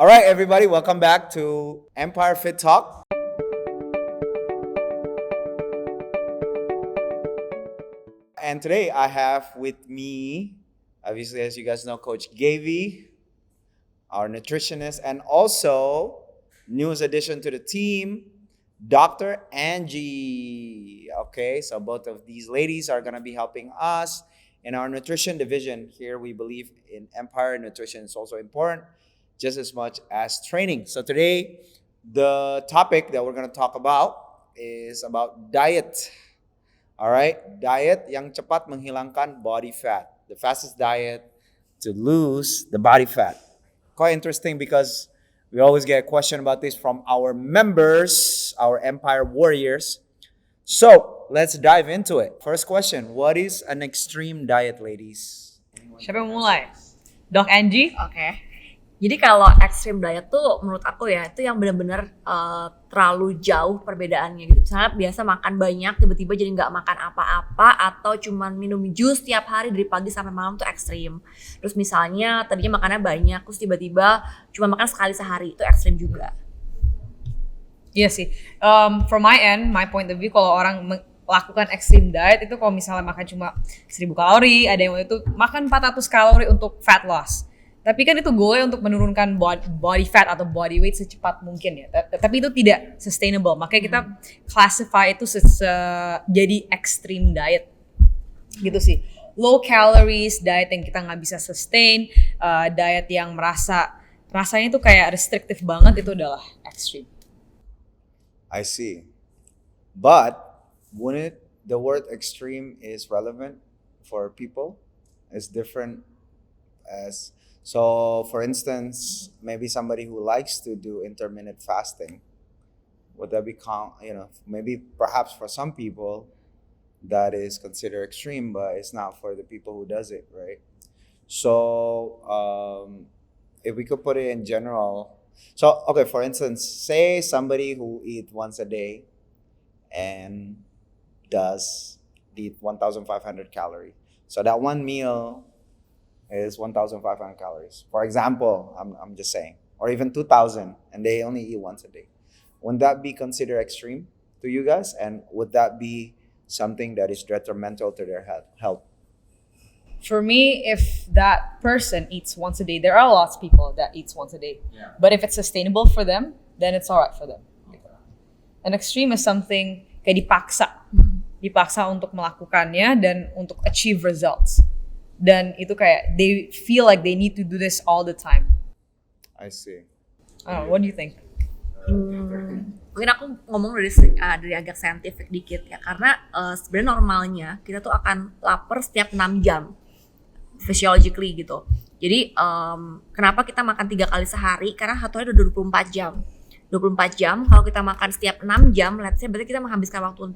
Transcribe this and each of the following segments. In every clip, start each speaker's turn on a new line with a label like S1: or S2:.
S1: All right, everybody, welcome back to Empire Fit Talk. And today I have with me, obviously, as you guys know, Coach Gavi, our nutritionist, and also newest addition to the team, Dr. Angie. Okay, so both of these ladies are going to be helping us in our nutrition division. Here we believe in Empire nutrition is also important, just as much as training. So today, the topic that we're going to talk about is about diet. All right, diet yang cepat menghilangkan body fat. The fastest diet to lose the body fat. Quite interesting because we always get a question about this from our members, our Empire Warriors. So, let's dive into it. First question, what is an extreme diet, ladies?
S2: Siapa yang mulai? Dok Angie?
S3: Oke. Jadi kalau extreme diet tuh menurut aku ya itu yang benar-benar terlalu jauh perbedaannya gitu. Misalnya biasa makan banyak tiba-tiba jadi nggak makan apa-apa atau cuman minum jus tiap hari dari pagi sampai malam tuh ekstrim. Terus misalnya tadinya makannya banyak terus tiba-tiba cuma makan sekali sehari itu ekstrim juga.
S2: Iya sih. From my end, my point of view kalau orang melakukan extreme diet itu kalau misalnya makan cuma 1000 kalori, ada yang itu makan 400 kalori untuk fat loss. Tapi kan itu goalnya untuk menurunkan body fat atau body weight secepat mungkin ya. Tapi itu tidak sustainable. Makanya kita classify itu jadi extreme diet. Gitu sih. Low calories, diet yang kita nggak bisa sustain, diet yang rasanya itu kayak restrictive banget, itu adalah extreme.
S1: I see. But wouldn't the word extreme is relevant for people? It's different as... So, for instance, maybe somebody who likes to do intermittent fasting, would that be maybe perhaps for some people that is considered extreme, but it's not for the people who does it, right? So, if we could put it in general, so, okay, for instance, say somebody who eat once a day and does eat 1,500 calories. So that one meal is 1,500 calories. For example, I'm just saying, or even 2,000, and they only eat once a day. Wouldn't that be considered extreme to you guys? And would that be something that is detrimental to their health?
S2: For me, if that person eats once a day, there are lots of people that eats once a day. Yeah. But if it's sustainable for them, then it's alright for them. An extreme is something kayak dipaksa untuk melakukannya dan untuk achieve results. Dan itu kayak they feel like they need to do this all the time.
S1: I see.
S2: What do you think?
S3: Mungkin aku ngomong dari agak scientific dikit ya, karena sebenarnya normalnya kita tuh akan lapar setiap 6 jam physiologically gitu. Jadi kenapa kita makan 3 kali sehari? Karena satu hari udah 24 jam. 24 jam kalau kita makan setiap 6 jam, let's say berarti kita menghabiskan waktu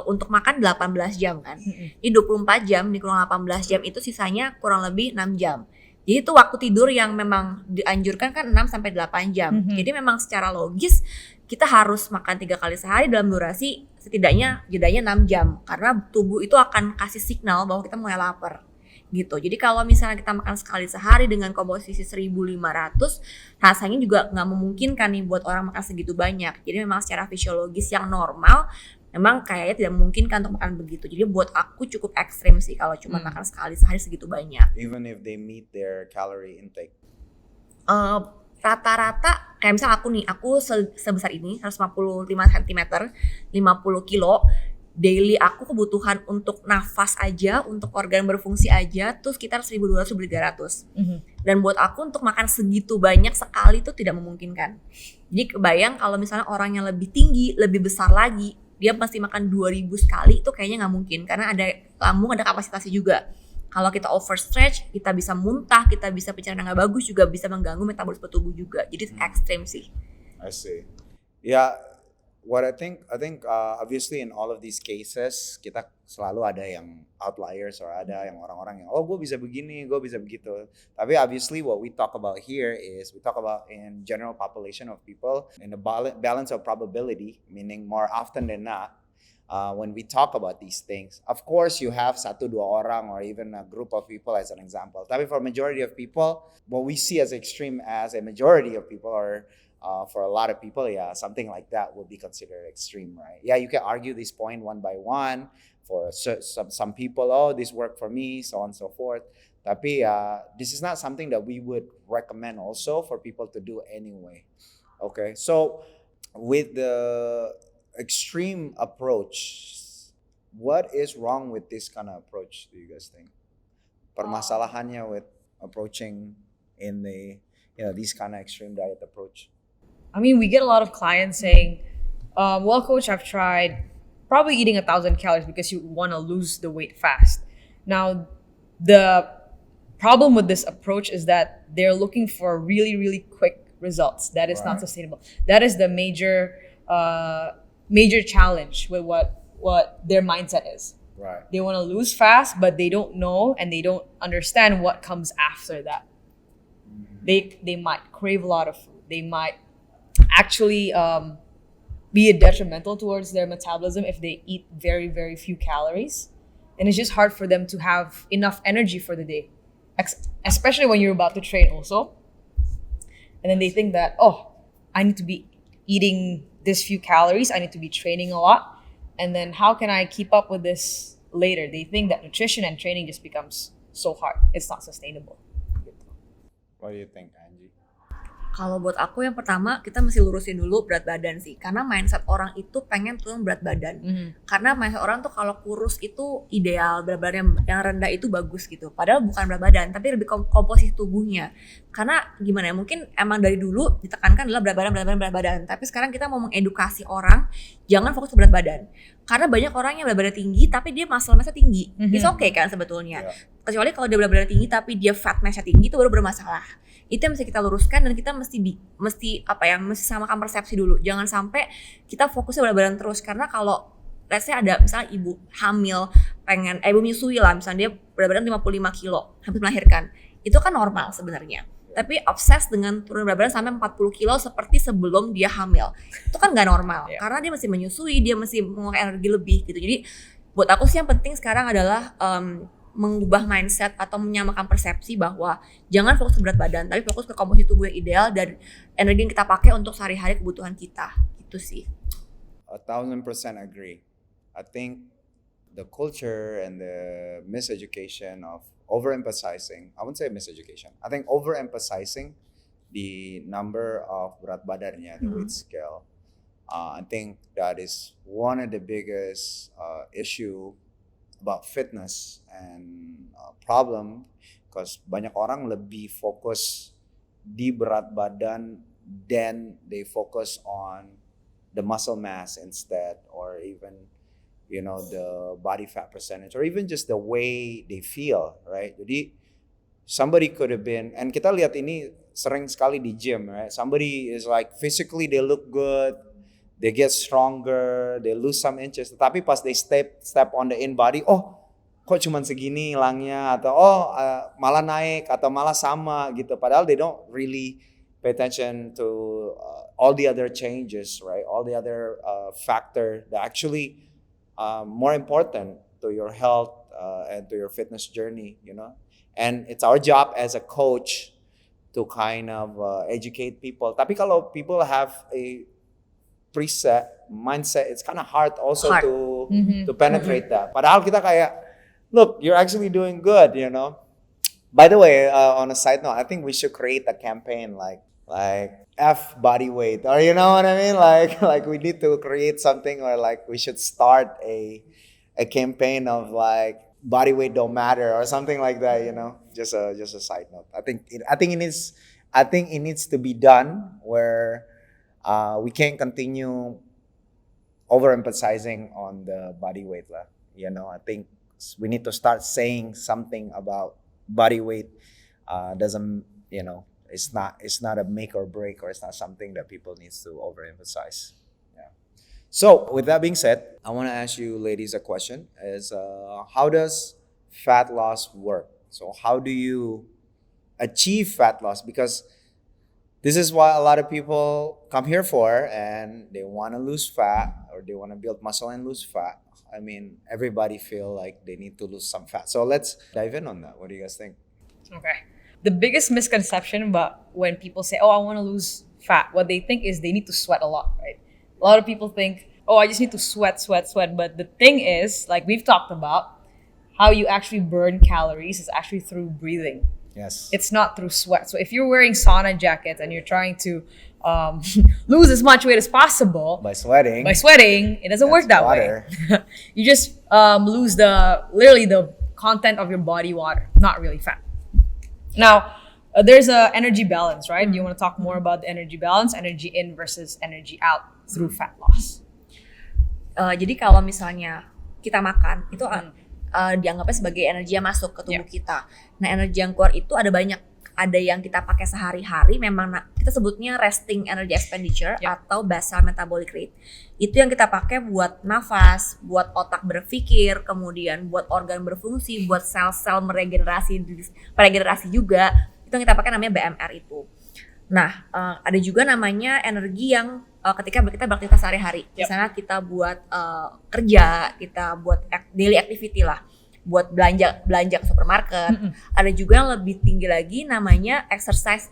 S3: untuk makan 18 jam kan. Jadi 24 jam dikurang 18 jam itu sisanya kurang lebih 6 jam. Jadi itu waktu tidur yang memang dianjurkan kan 6 sampai 8 jam. Jadi memang secara logis kita harus makan 3 kali sehari dalam durasi setidaknya jedanya 6 jam. Karena tubuh itu akan kasih signal bahwa kita mulai lapar. Gitu. Jadi kalau misalnya kita makan sekali sehari dengan komposisi 1.500, rasanya juga nggak memungkinkan nih buat orang makan segitu banyak. Jadi memang secara fisiologis yang normal memang kayaknya tidak memungkinkan untuk makan begitu. Jadi buat aku cukup ekstrim sih kalau cuma makan sekali sehari segitu banyak.
S1: Even if they meet their calorie intake?
S3: Rata-rata kayak misal aku sebesar ini 155 cm, 50 kilo. Daily aku kebutuhan untuk nafas aja, untuk organ berfungsi aja tuh sekitar 1.200-1.300. Dan buat aku untuk makan segitu banyak sekali itu tidak memungkinkan. Jadi kebayang kalau misalnya orang yang lebih tinggi, lebih besar lagi, dia pasti makan 2.000 sekali, itu kayaknya nggak mungkin. Karena ada lambung, ada kapasitasnya juga. Kalau kita overstretch, kita bisa muntah, kita bisa pencernaan nggak bagus, juga bisa mengganggu metabolisme tubuh juga. Jadi ekstrim sih.
S1: I see. Yeah. What I think obviously in all of these cases kita selalu ada yang outliers or ada yang orang-orang yang gue bisa begini, gue bisa begitu. Tapi obviously what we talk about here is we talk about in general population of people in the balance of probability, meaning more often than not when we talk about these things. Of course, you have satu dua orang or even a group of people as an example. Tapi for majority of people, what we see as extreme as a majority of people, or for a lot of people, yeah, something like that would be considered extreme, right? Yeah, you can argue this point one by one. For some people, oh, this worked for me, so on and so forth. Tapi this is not something that we would recommend also for people to do anyway. Okay, so with the extreme approach, what is wrong with this kind of approach, do you guys think? Permasalahannya with approaching in the, this kind of extreme diet approach.
S2: I mean, we get a lot of clients saying, well, coach, I've tried probably eating 1,000 calories because you want to lose the weight fast. Now, the problem with this approach is that they're looking for really, really quick results. That is not sustainable. That is the major challenge with what their mindset is.
S1: Right.
S2: They want to lose fast, but they don't know and they don't understand what comes after that. They might crave a lot of food. They might actually be detrimental towards their metabolism if they eat very, very few calories. And it's just hard for them to have enough energy for the day, especially when you're about to train also. And then they think that, oh, I need to be eating this few calories. I need to be training a lot. And then how can I keep up with this later? They think that nutrition and training just becomes so hard. It's not sustainable.
S1: What do you think, Angie?
S3: Kalau buat aku yang pertama kita mesti lurusin dulu berat badan sih, karena mindset orang itu pengen turun berat badan. Karena mindset orang tuh kalau kurus itu ideal, berat badan yang rendah itu bagus gitu. Padahal bukan berat badan, tapi lebih komposisi tubuhnya. Karena gimana ya, mungkin emang dari dulu ditekankan adalah berat badan. Tapi sekarang kita mau mengedukasi orang jangan fokus ke berat badan. Karena banyak orang yang berat badan tinggi tapi dia muscle mass-nya tinggi. It's okay kan sebetulnya. Kecuali kalau dia berat badan tinggi tapi dia fat mass-nya tinggi, itu baru bermasalah. Itu yang mesti kita luruskan dan kita mesti samakan persepsi dulu. Jangan sampai kita fokusnya berat badan terus, karena kalau let's say ada misalnya ibu hamil pengen ibu menyusui lah, misalnya dia berat badan 55 kilo habis melahirkan, itu kan normal sebenarnya. Tapi obses dengan turun berat badan sampai 40 kilo seperti sebelum dia hamil, itu kan nggak normal. Karena dia masih menyusui, dia masih mengeluarkan energi lebih gitu. Jadi buat aku sih yang penting sekarang adalah mengubah mindset atau menyamakan persepsi bahwa jangan fokus ke berat badan, tapi fokus ke komposisi tubuh yang ideal dan energi yang kita pakai untuk sehari-hari kebutuhan kita. Gitu sih.
S1: 1,000% agree. I think the culture and the miseducation of overemphasizing, I wouldn't say miseducation, I think overemphasizing the number of berat badannya, the weight scale. I think that is one of the biggest issue about fitness and problem, because banyak orang lebih fokus di berat badan than they focus on the muscle mass instead, or even the body fat percentage, or even just the way they feel, right? Jadi somebody could have been, and kita lihat ini sering sekali di gym, right? Somebody is like physically they look good, they get stronger, they lose some inches, tapi pas they step on the in body, oh kok cuman segini hilangnya, atau malah naik atau malah sama gitu, padahal they don't really pay attention to all the other changes, right? All the other factor that actually more important to your health and to your fitness journey, and it's our job as a coach to kind of educate people. Tapi kalau people have a preset mindset, it's kind of hard also to penetrate that. Padahal kita kayak, look, you're actually doing good, By the way, on a side note, I think we should create a campaign like F body weight, or you know what I mean? Like we need to create something, or like we should start a campaign of like body weight don't matter or something like that, Just a side note. I think it needs to be done where we can't continue overemphasizing on the body weight lah. I think we need to start saying something about body weight. Doesn't it's not a make or break, or it's not something that people needs to overemphasize. Yeah. So with that being said, I want to ask you ladies a question: is how does fat loss work? So how do you achieve fat loss? Because this is what a lot of people come here for, and they want to lose fat, or they want to build muscle and lose fat, I mean, everybody feel like they need to lose some fat. So let's dive in on that. What do you guys think?
S2: Okay. The biggest misconception about when people say, oh, I want to lose fat, what they think is they need to sweat a lot, right? A lot of people think, oh, I just need to sweat. But the thing is, like we've talked about, how you actually burn calories is actually through breathing.
S1: Yes.
S2: It's not through sweat. So if you're wearing sauna jackets and you're trying to lose as much weight as possible
S1: By sweating.
S2: it doesn't work that
S1: water.
S2: way. You just lose literally the content of your body water, not really fat. Now, there's a energy balance, right? Do you want to talk more about the energy balance, energy in versus energy out through fat loss?
S3: Jadi kalau misalnya kita makan itu dianggapnya sebagai energi yang masuk ke tubuh kita. Nah, energi yang keluar itu ada banyak. Ada yang kita pakai sehari-hari, memang kita sebutnya resting energy expenditure atau basal metabolic rate. Itu yang kita pakai buat nafas, buat otak berpikir, kemudian buat organ berfungsi, buat sel-sel meregenerasi juga. Itu yang kita pakai namanya BMR itu. Nah, ada juga namanya energi yang ketika kita beraktivitas sehari-hari. Misalnya kita buat kerja, kita buat daily activity lah. Buat belanja ke supermarket. Ada juga yang lebih tinggi lagi namanya exercise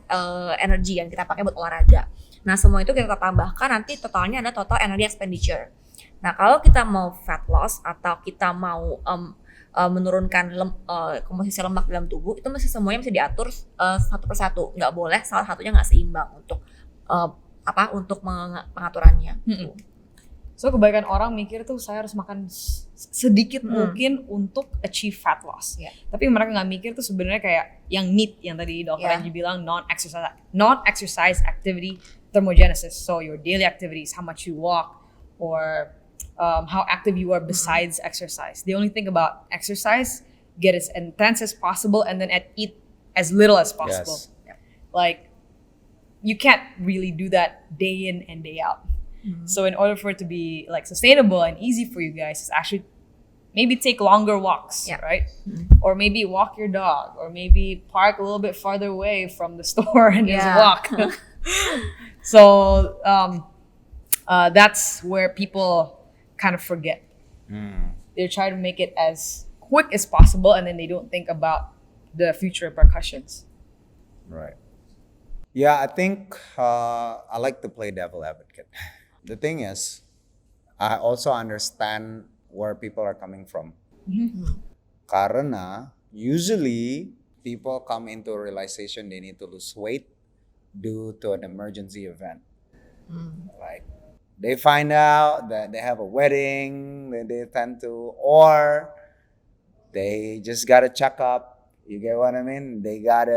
S3: energy yang kita pakai buat olahraga. Nah, semua itu kita tambahkan, nanti totalnya ada total energy expenditure. Nah, kalau kita mau fat loss atau kita mau menurunkan komposisi lemak dalam tubuh, itu mesti semuanya mesti diatur satu persatu. Nggak boleh salah satunya nggak seimbang untuk pengaturannya.
S2: So kebanyakan orang mikir tuh saya harus makan sedikit mungkin untuk achieve fat loss. Tapi mereka nggak mikir tuh sebenarnya kayak yang NEAT yang tadi Dr. Angie bilang, non-exercise activity thermogenesis. So your daily activities, how much you walk, or how active you are besides exercise. They only think about exercise, get as intense as possible, and then eat as little as possible.
S1: Yes.
S2: Like you can't really do that day in and day out. So in order for it to be like sustainable and easy for you guys, is actually maybe take longer walks, right? Or maybe walk your dog, or maybe park a little bit farther away from the store and just walk. So that's where people kind of forget. They try to make it as quick as possible, and then they don't think about the future repercussions.
S1: Right. Yeah, I think I like to play devil advocate. The thing is, I also understand where people are coming from. Karena usually people come into a realization they need to lose weight due to an emergency event. Like they find out that they have a wedding that they attend to, or they just got a checkup. You get what I mean? They got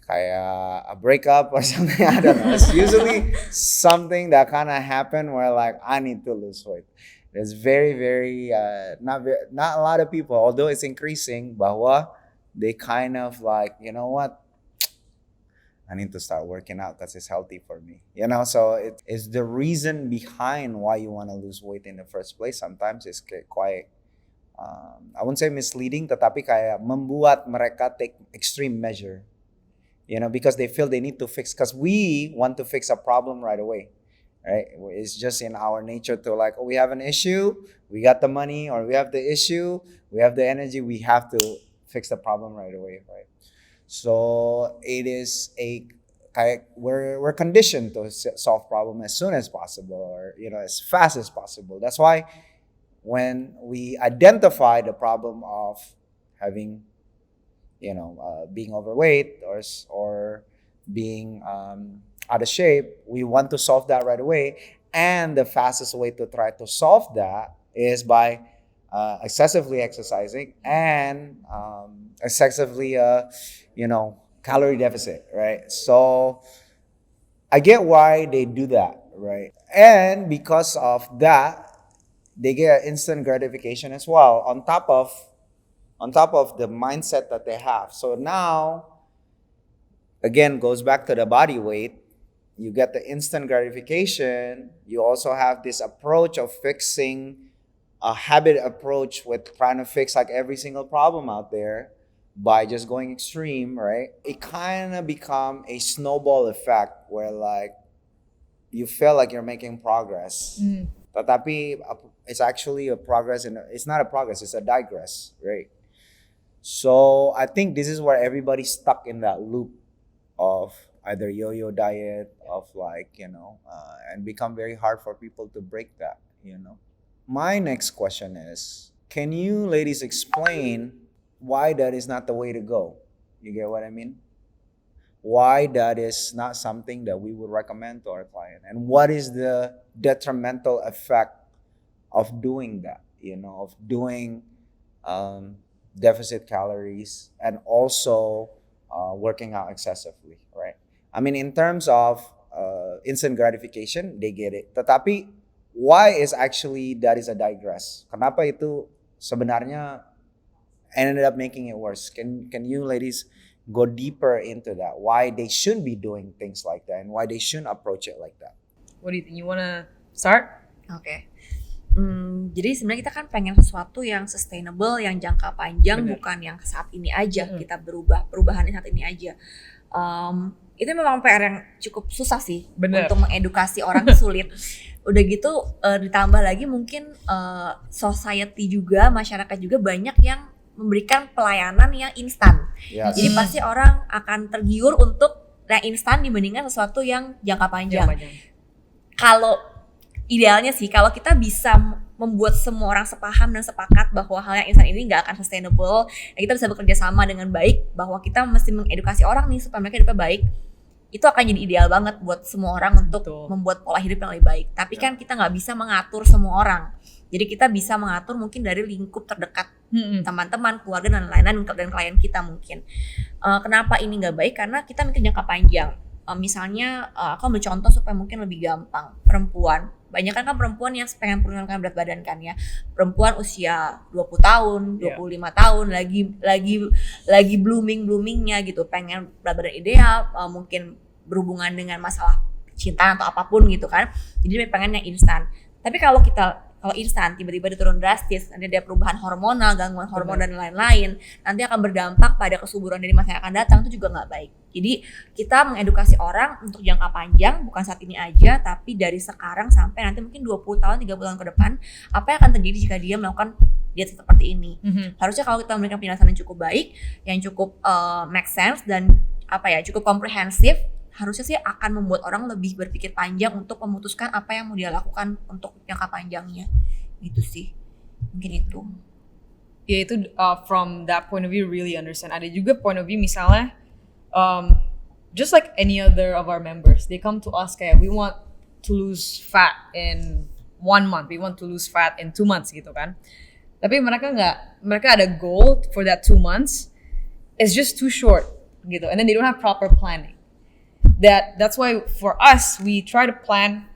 S1: kayak a breakup or something. I don't know. It's usually something that kind of happen where like I need to lose weight. There's very not a lot of people, although it's increasing, bahwa they kind of like, you know what, I need to start working out because it's healthy for me. You know, so it's the reason behind why you want to lose weight in the first place. Sometimes it's quite I wouldn't say misleading, tetapi kayak membuat mereka take extreme measure, you know, because they feel they need to fix, because we want to fix a problem right away, right? It's just in our nature to like, oh, we have an issue, we got the money, or we have the issue, we have the energy, we have to fix the problem right away, right? So it is we're conditioned to solve problem as soon as possible, or, you know, as fast as possible. That's why when we identify the problem of having, you know, being overweight or being out of shape, we want to solve that right away. And the fastest way to try to solve that is by excessively exercising and excessively, calorie deficit, right? So I get why they do that, right? And because of that, they get instant gratification as well on top of the mindset that they have. So now, again, goes back to the body weight. You get the instant gratification. You also have this approach of fixing, a habit approach with trying to fix like every single problem out there by just going extreme, right? It kind of become a snowball effect where like you feel like you're making progress. Tetapi it's actually a progress, and it's not a progress, it's a digress, right? So I think this is where everybody's stuck in that loop of either yo-yo diet, of like, and become very hard for people to break that. My next question is, can you ladies explain why that is not the way to go? You get what I mean? Why that is not something that we would recommend to our client, and what is the detrimental effect of doing that, of doing deficit calories and also working out excessively, right? I mean, in terms of instant gratification, they get it. Tetapi why is actually that is a digress? Kenapa itu sebenarnya ended up making it worse? Can you ladies go deeper into that? Why they shouldn't be doing things like that, and why they shouldn't approach it like that?
S2: What do you think? You wanna start?
S3: Oke. Jadi sebenarnya kita kan pengen sesuatu yang sustainable, yang jangka panjang. Bener. Bukan yang saat ini aja kita perubahan saat ini aja. Itu memang PR yang cukup susah sih. Bener. Untuk mengedukasi orang sulit. Udah gitu ditambah lagi mungkin society juga, masyarakat juga banyak yang memberikan pelayanan yang instan. Yes. Jadi pasti orang akan tergiur untuk yang instan dibandingkan sesuatu yang jangka panjang. Kalau idealnya sih, kalau kita bisa membuat semua orang sepaham dan sepakat bahwa hal yang instan ini nggak akan sustainable, dan kita bisa bekerja sama dengan baik, bahwa kita mesti mengedukasi orang nih supaya mereka hidupnya baik, itu akan jadi ideal banget buat semua orang untuk membuat pola hidup yang lebih baik. Tapi kan kita nggak bisa mengatur semua orang. Jadi kita bisa mengatur mungkin dari lingkup terdekat, teman-teman, keluarga, dan lain-lain, dan klien kita mungkin. Kenapa ini nggak baik? Karena kita mungkin jangka panjang. Misalnya, aku ambil contoh supaya mungkin lebih gampang. Perempuan, banyak kan perempuan yang pengen menurunkan berat badan kan ya. Perempuan usia 20 tahun, 25 tahun, lagi bloomingnya gitu. Pengen berat badan ideal, mungkin berhubungan dengan masalah cinta atau apapun gitu kan. Jadi pengen yang instan. Tapi kalau instan tiba-tiba diturun drastis, nanti ada perubahan hormonal, gangguan hormon dan lain-lain, nanti akan berdampak pada kesuburan dari masa yang akan datang, itu juga nggak baik. Jadi kita mengedukasi orang untuk jangka panjang, bukan saat ini aja, tapi dari sekarang sampai nanti mungkin 20 tahun, 30 tahun ke depan, apa yang akan terjadi jika dia melakukan diet seperti ini. Harusnya kalau kita memberikan penjelasan yang cukup baik, yang cukup make sense, dan cukup komprehensif, harusnya sih akan membuat orang lebih berpikir panjang untuk memutuskan apa yang mau dia lakukan untuk jangka panjangnya. Gitu sih. Mungkin itu.
S2: Ya itu from that point of view really understand. Ada juga point of view misalnya just like any other of our members, they come to us kayak we want to lose fat in 1 month, we want to lose fat in 2 months gitu kan. Tapi mereka ada goal for that 2 months. It's just too short gitu, and then they don't have proper planning. That's why for us we try to plan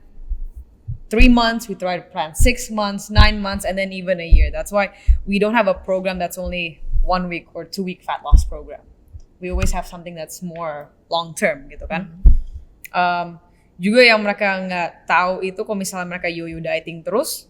S2: 3 months, we try to plan 6 months, 9 months, and then even a year. That's why we don't have a program that's only 1 week or 2 week fat loss program. We always have something that's more long term gitu kan. Juga yang mereka nggak tahu itu kalau misalnya mereka yo-yo dieting terus,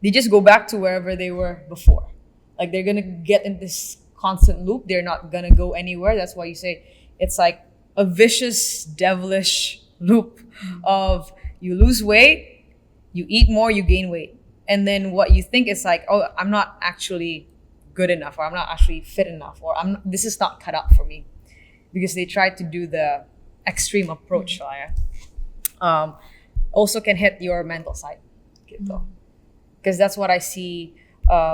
S2: they just go back to wherever they were before. Like they're gonna get in this constant loop. They're not gonna go anywhere. That's why you say it's like a vicious, devilish loop of you lose weight, you eat more, you gain weight. And then what you think is like, oh, I'm not actually good enough, or I'm not actually fit enough, or this is not cut out for me. Because they try to do the extreme approach. Also can hit your mental side. Because that's what I see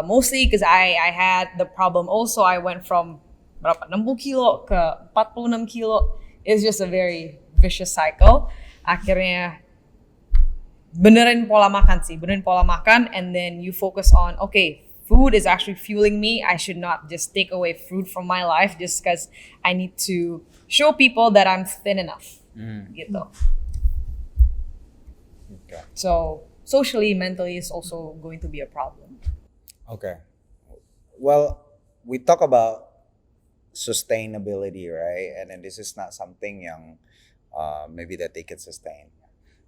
S2: mostly, because I had the problem also. I went from 60 kilo ke 46 kilo. It's just a very vicious cycle. Akhirnya benerin pola makan, and then you focus on, okay, food is actually fueling me. I should not just take away food from my life just because I need to show people that I'm thin enough. Gitu.
S1: Okay.
S2: So socially, mentally is also going to be a problem.
S1: Okay. Well, we talk about sustainability, right? And then this is not something yang maybe that they can sustain.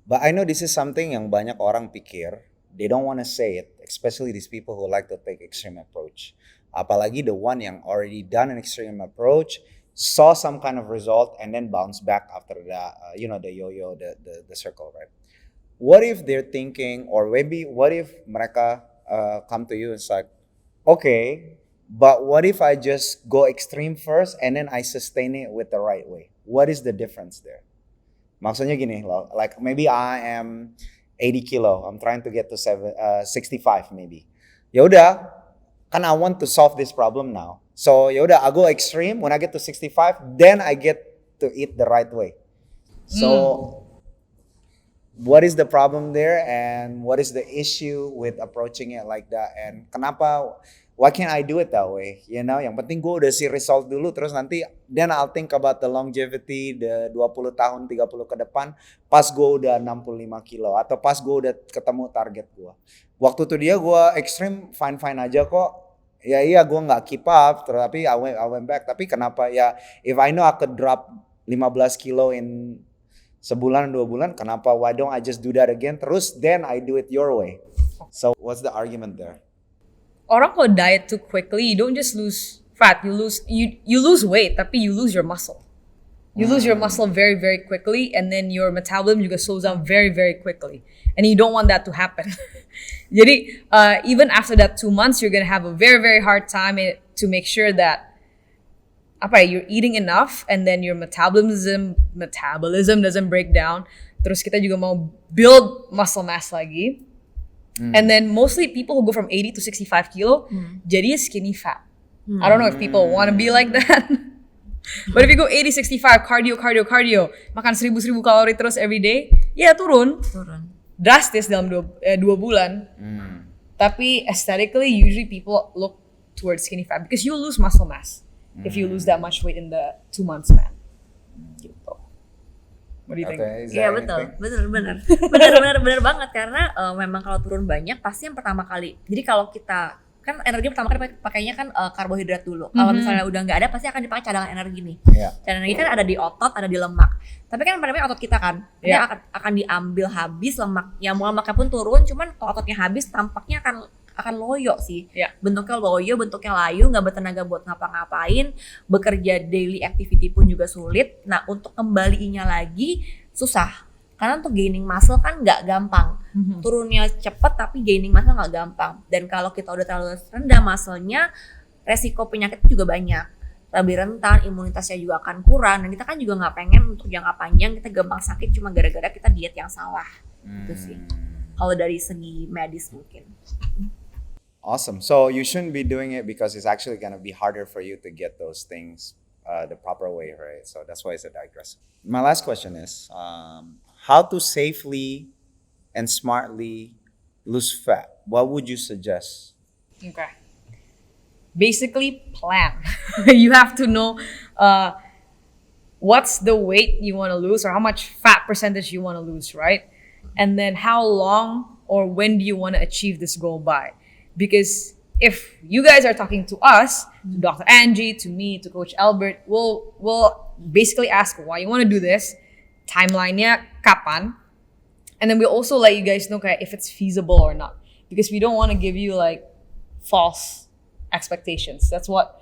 S1: But I know this is something yang banyak orang pikir, they don't want to say it, especially these people who like to take extreme approach. Apalagi the one yang already done an extreme approach, saw some kind of result, and then bounce back after that, the yo-yo, the circle, right? what if they're thinking, or maybe what if mereka come to you and it's like, okay, but what if I just go extreme first and then I sustain it with the right way? What is the difference there? Maksudnya gini loh, like maybe I am 80 kilo, I'm trying to get to 65 maybe. Ya udah, kan I want to solve this problem now. So ya udah, I go extreme. When I get to 65, then I get to eat the right way. So what is the problem there, and what is the issue with approaching it like that? And kenapa? Why can't I do it that way? You know, yang penting gue udah see result dulu, terus nanti then I'll think about the longevity, the 20 tahun, 30 ke depan, pas gue udah 65 kilo, atau pas gue udah ketemu target gue. Waktu itu dia gue extreme, fine-fine aja kok. Ya iya, gue gak keep up, tapi I went back. Tapi kenapa ya, if I know I could drop 15 kilo in sebulan, 2 bulan, kenapa, why don't I just do that again? Terus then I do it your way. So what's the argument there?
S2: Orang kalau diet too quickly, you don't just lose fat, you lose weight, tapi you lose your muscle. You lose your muscle very, very quickly, and then your metabolism juga slows down very, very quickly. And you don't want that to happen. Jadi, even after that 2 months, you're gonna have a very, very hard time to make sure that you're eating enough, and then your metabolism doesn't break down. Terus kita juga mau build muscle mass lagi. And then mostly people who go from 80 to 65 kilo, jadi skinny fat. I don't know if people want to be like that. But if you go 80, 65, cardio, makan 1,000 kalori terus every day, ya turun. Drastis dalam 2 bulan. Tapi aesthetically, usually people look towards skinny fat because you lose muscle mass if you lose that much weight in the 2 months span. Gitu. What do you think?
S3: Iya betul, bener banget, karena memang kalau turun banyak pasti yang pertama kali. Jadi kalau kita kan energi pertama kali pakainya kan karbohidrat dulu. Kalau misalnya udah nggak ada, pasti akan dipakai cadangan energi nih. Cadangan energi kan ada di otot, ada di lemak. Tapi kan pada otot kita kan, dia akan diambil habis lemak. Ya mau lemaknya pun turun, cuman kalau ototnya habis tampaknya akan loyo sih. Bentuknya loyo, bentuknya layu, nggak bertenaga buat ngapa-ngapain, bekerja daily activity pun juga sulit. Nah untuk kembaliinnya lagi susah, karena untuk gaining muscle kan nggak gampang. Turunnya cepet tapi gaining muscle nggak gampang. Dan kalau kita udah terlalu rendah muscle-nya, resiko penyakit juga banyak, lebih rentan, imunitasnya juga akan kurang. Dan kita kan juga nggak pengen untuk jangka panjang kita gampang sakit cuma gara-gara kita diet yang salah. Itu sih kalau dari segi medis mungkin.
S1: Awesome. So you shouldn't be doing it because it's actually going to be harder for you to get those things the proper way, right? So that's why it's a digress. My last question is, how to safely and smartly lose fat? What would you suggest?
S2: Okay. Basically, plan. You have to know what's the weight you want to lose, or how much fat percentage you want to lose, right? And then how long or when do you want to achieve this goal by? Because if you guys are talking to us, to Dr. Angie, to me, to Coach Elbert, we'll basically ask why you want to do this, timeline-nya kapan, and then we'll also let you guys know if it's feasible or not. Because we don't want to give you like false expectations. That's what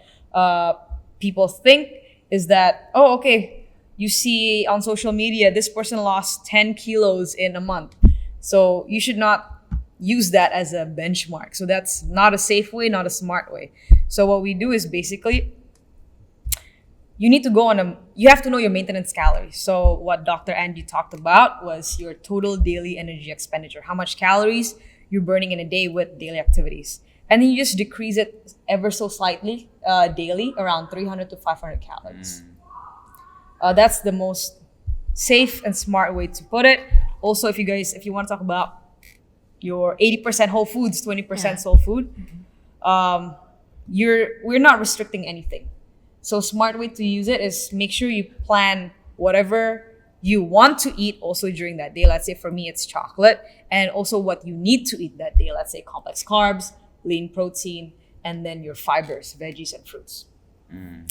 S2: people think, is that, oh, okay, you see on social media, this person lost 10 kilos in a month. So you should not use that as a benchmark. So that's not a safe way, not a smart way. So what we do is basically, you need to you have to know your maintenance calories. So what Dr. Angie talked about was your total daily energy expenditure, how much calories you're burning in a day with daily activities. And then you just decrease it ever so slightly daily, around 300 to 500 calories. That's the most safe and smart way to put it. Also, if you want to talk about your 80% whole foods, 20% soul food, we're not restricting anything. So smart way to use it is make sure you plan whatever you want to eat also during that day. Let's say for me, it's chocolate, and also what you need to eat that day. Let's say complex carbs, lean protein, and then your fibers, veggies and fruits.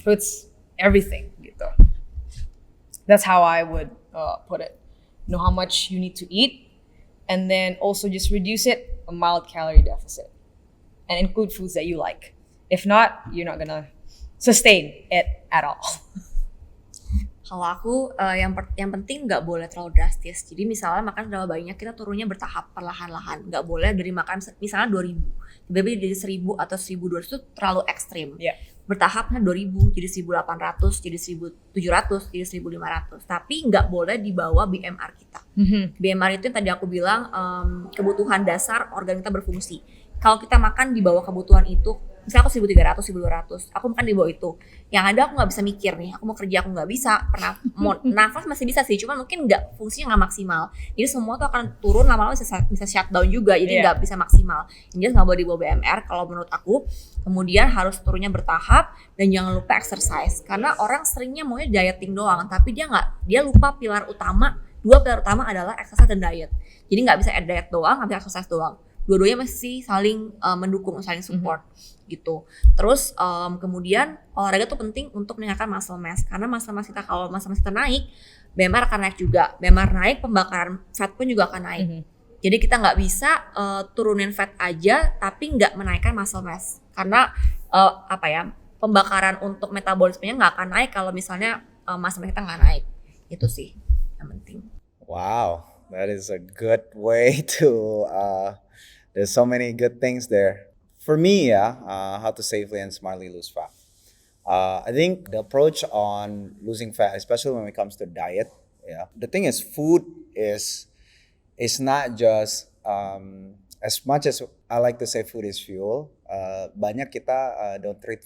S2: So it's everything. Gitu. That's how I would put it. Know how much you need to eat, and then also just reduce it, a mild calorie deficit, and include foods that you like. If not, you're not gonna sustain it at all.
S3: Kalau aku yang penting nggak boleh terlalu drastis. Jadi misalnya makan berapa banyak, kita turunnya bertahap perlahan-lahan. Nggak boleh dari makan misalnya 2.000, tiba-tiba jadi 1.000 atau 1.200 itu terlalu ekstrim.
S2: Yeah.
S3: Bertahapnya 2.000, jadi 1.800, jadi 1.700, jadi 1.500. Tapi nggak boleh di bawah BMR kita. BMR itu yang tadi aku bilang kebutuhan dasar organ kita berfungsi. Kalau kita makan di bawah kebutuhan itu, misalnya aku 1.300, 1.200, aku makan di bawah itu. Yang ada aku nggak bisa mikir nih, aku mau kerja aku nggak bisa, mau nafas masih bisa sih, cuman mungkin nggak, fungsinya nggak maksimal. Jadi semua tuh akan turun, lama-lama bisa shutdown juga, jadi nggak bisa maksimal. Jadi nggak boleh di bawah BMR kalau menurut aku. Kemudian harus turunnya bertahap dan jangan lupa exercise, karena orang seringnya maunya dieting doang, tapi dia lupa pilar utama. Dua pilar utama adalah exercise dan diet. Jadi nggak bisa diet doang, nggak bisa exercise doang. Dua-duanya masih saling mendukung, saling support gitu. Terus kemudian olahraga tuh penting untuk meningkatkan muscle mass, karena muscle mass kita, kalau muscle mass kita naik, BMR akan naik juga. BMR naik, pembakaran fat pun juga akan naik. Jadi kita nggak bisa turunin fat aja tapi nggak menaikkan muscle mass, karena pembakaran untuk metabolismenya nggak akan naik kalau misalnya muscle mass kita nggak naik. Itu sih yang penting.
S1: Wow, that is a good way to there's so many good things there. For me, how to safely and smartly lose fat. I think the approach on losing fat, especially when it comes to diet, the thing is, food is not just as much as I like to say food is fuel. Banyak kita don't treat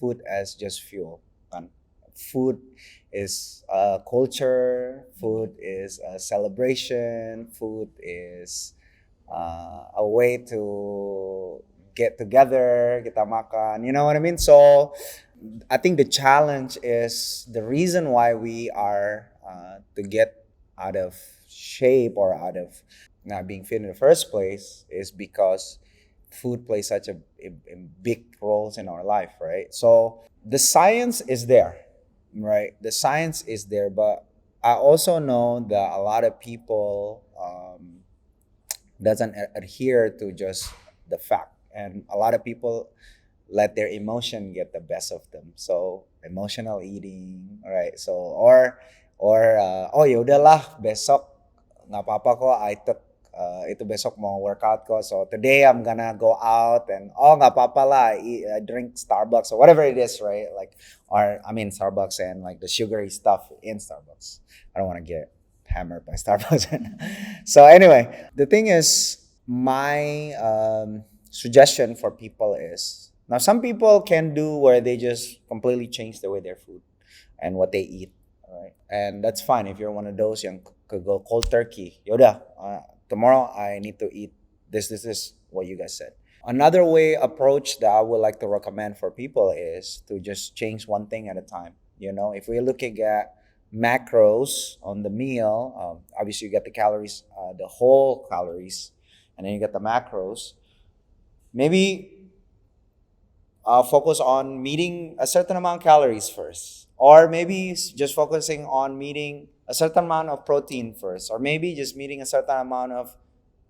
S1: food as just fuel. Kan? Food is culture. Food is a celebration. Food is a way to get together, kita makan, you know what I mean? So I think the challenge is the reason why we are to get out of shape or out of not being fit in the first place is because food plays such a big roles in our life, right? So the science is there, right? The science is there, but I also know that a lot of people doesn't adhere to just the fact, and a lot of people let their emotion get the best of them. So emotional eating, right? So or oh ya udahlah, besok nggak apa-apa kok, I took itu besok mau workout kok, so today I'm gonna go out and nggak apa-apa lah, I drink Starbucks or whatever it is, right? Like, or I mean Starbucks and like the sugary stuff in Starbucks. I don't want to get hammered by Starbucks. So anyway, the thing is, my suggestion for people is, now some people can do where they just completely change the way their food and what they eat, right? And that's fine if you're one of those yang could go cold turkey. Yaudah, tomorrow I need to eat this is what you guys said. Another approach that I would like to recommend for people is to just change one thing at a time. You know, if we're looking at macros on the meal, obviously you get the calories, the whole calories, and then you get the macros. Maybe focus on meeting a certain amount of calories first, or maybe just focusing on meeting a certain amount of protein first, or maybe just meeting a certain amount of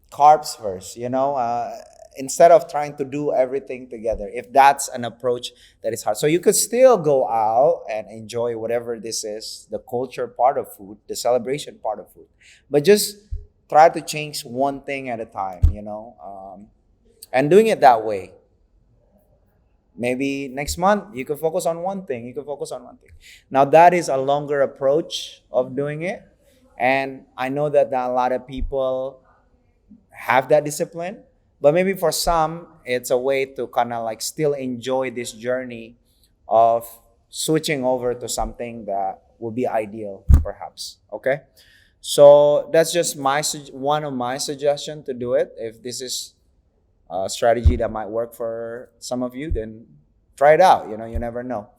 S1: carbs first, you know, instead of trying to do everything together, if that's an approach that is hard. So you could still go out and enjoy whatever this is, the culture part of food, the celebration part of food, but just try to change one thing at a time, you know, and doing it that way. Maybe next month you could focus on one thing, Now that is a longer approach of doing it, and I know that a lot of people have that discipline. But maybe for some, it's a way to kind of like still enjoy this journey of switching over to something that would be ideal, perhaps. Okay? So that's just one of my suggestions to do it. If this is a strategy that might work for some of you, then try it out. You know, you never know.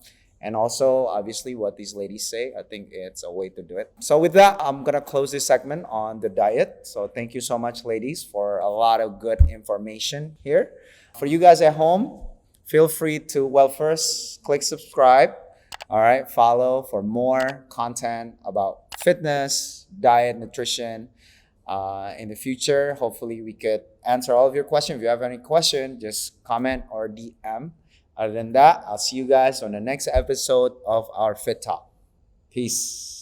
S1: And also, obviously, what these ladies say, I think it's a way to do it. So with that, I'm going to close this segment on the diet. So thank you so much, ladies, for a lot of good information here. For you guys at home, feel free to, first click subscribe. All right, follow for more content about fitness, diet, nutrition. In the future, hopefully we could answer all of your questions. If you have any question, just comment or DM. Other than that, I'll see you guys on the next episode of our Fit Talk. Peace.